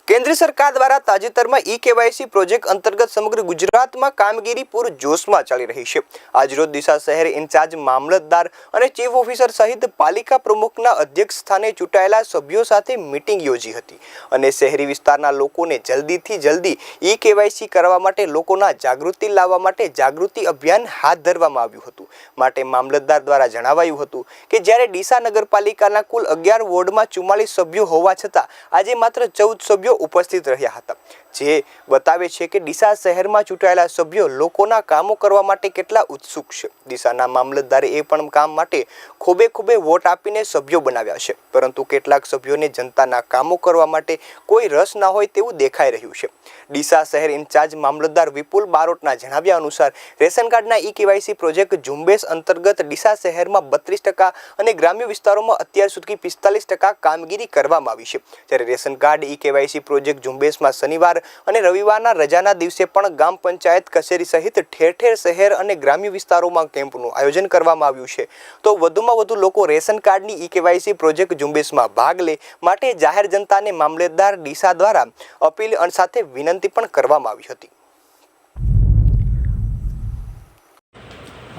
केंद्र सरकार द्वारा ताजेतर में ई-केवायसी प्रोजेक्ट अंतर्गत समग्र गुजरात में कामगीरी पूर जोश में चाली रही है। आज रोज दिशा शहर इंचार्ज मामलतदार और चीफ ऑफिसर सहित पालिका प्रमुखना अध्यक्ष स्थाने चूंटायेला सभ्यों साथे मीटिंग योजी हती अने शहरी विस्तारना लोकोने जल्दी थी जल्दी ई-केवायसी करवा माटे लोकोना जागृति लाववा माटे जागृति अभियान हाथ धरवामां आव्युं हतुं। माटे मामलतदार द्वारा जणावायुं हतुं के ज्यारे डीसा नगरपालिकाना कुल 11 वोर्डमां 44 सभ्यो होवा छतां आजे मात्र 14 सभ्यो उपस्थित रह्या हता, जे बतावे छे के डीसा शहर में चूंटायेला सभ्यो लोकोना कामो करवा माटे केटला उत्सुक छे। डीसाना मामलतदारे ए पण काम माटे खूबे खूबे वोट आपीने सभ्यो बनाव्या छे, परंतु केटलाक सभ्योने जनताना कामो करवा माटे कोई रस न होय तेवुं देखाई रह्युं छे। डीसा शहर इंचार्ज मामलतदार विपुल बारोटना जणाव्या अनुसार रेशन कार्डना ई-केवायसी प्रोजेक्ट झुंबेश अंतर्गत डीसा शहर में 32% અને ગ્રામ્ય વિસ્તારોમાં અત્યાર સુધી 45% કામગીરી કરવામાં આવી છે। જ્યારે રેશન કાર્ડ ई-केवायसी પ્રોજેક્ટ ઝુંબેશમાં શનિવાર અને રવિવારના રજાના દિવસે પણ ગામ પંચાયત કચેરી સહિત ઠેર ઠેર શહેર અને ગ્રામ્ય વિસ્તારોમાં કેમ્પનું આયોજન કરવામાં આવ્યું છે। તો વધુમાં વધુ લોકો રેશન કાર્ડની ई-केवायसी પ્રોજેક્ટ ઝુંબેશમાં ભાગ લે માટે જાહેર જનતાને મામલતદાર ડીસા દ્વારા અપીલ અને સાથે વિનંતી પણ કરવામાં આવી હતી।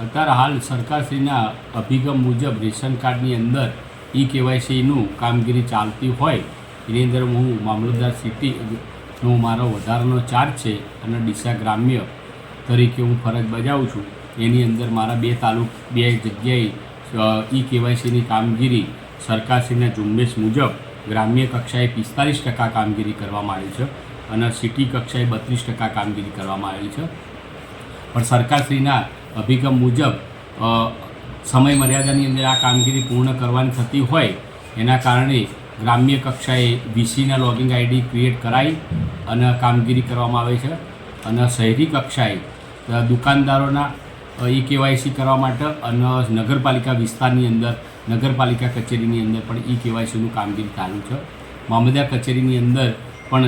અત્યારે હાલ સરકારશ્રીના અભિગમ મુજબ રેશન કાર્ડની અંદર ई-केवायसीનું કામગીરી ચાલતી હોય એની અંદર હું મામલતદાર સિટીનો મારો વધારાનો ચાર્જ છે અને ડીસા ગ્રામ્ય તરીકે હું ફરજ બજાવું છું। એની અંદર મારા બે જગ્યાએ ई-केवायसीની કામગીરી સરકારશ્રીના ઝુંબેશ મુજબ ગ્રામ્ય કક્ષાએ 45% કામગીરી કરવામાં આવી છે અને સિટી કક્ષાએ 32% કામગીરી કરવામાં આવી છે। પણ સરકારશ્રીના અભિગમ મુજબ સમય મર્યાદાની અંદર આ કામગીરી પૂર્ણ કરવાની થતી હોય એના કારણે ગ્રામ્ય કક્ષાએ વીસીના લોગિંગ આઈડી ક્રિએટ કરાવી અને કામગીરી કરવામાં આવે છે અને શહેરી કક્ષાએ દુકાનદારોના ई-केवायसी કરવા માટે અને નગરપાલિકા વિસ્તારની અંદર નગરપાલિકા કચેરીની અંદર પણ ई-केवायसीનું કામગીરી ચાલુ છે। મામલતદાર કચેરીની અંદર પણ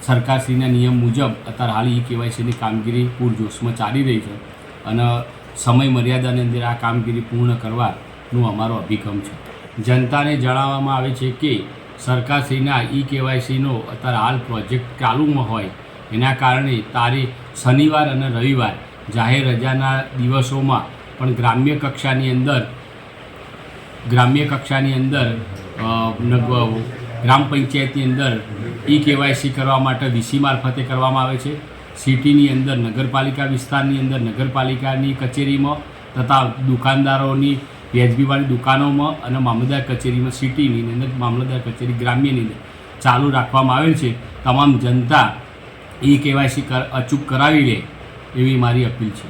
સરકારશ્રીના નિયમ મુજબ અત્યારે હાલ ई-केवायसीની કામગીરી પૂરજોશમાં ચાલી રહી છે અને સમય મર્યાદાની અંદર આ કામગીરી પૂર્ણ કરવાનો અમારો અભિગમ છે। જનતાને જણાવવામાં આવે છે કે સરકારશ્રીના ई-केवायसीનો અત્યારે હાલ પ્રોજેક્ટ ચાલુમાં હોય એના કારણે તારીખ શનિવાર અને રવિવાર જાહેર રજાના દિવસોમાં પણ ગ્રામ્ય કક્ષાની અંદર ગ્રામ પંચાયતની અંદર ई-केवायसी કરવા માટે વીસી મારફતે કરવામાં આવે છે। સિટીની અંદર નગરપાલિકા વિસ્તારની અંદર નગરપાલિકાની કચેરીમાં તથા દુકાનદારોની વ્યાજબીવાળી દુકાનોમાં અને મામલતદાર કચેરીમાં સિટીની અંદર મામલતદાર કચેરી ગ્રામ્યની અંદર ચાલુ રાખવામાં આવેલ છે। તમામ જનતા ई-केवायसी અચૂક કરાવી લે એવી મારી અપીલ છે।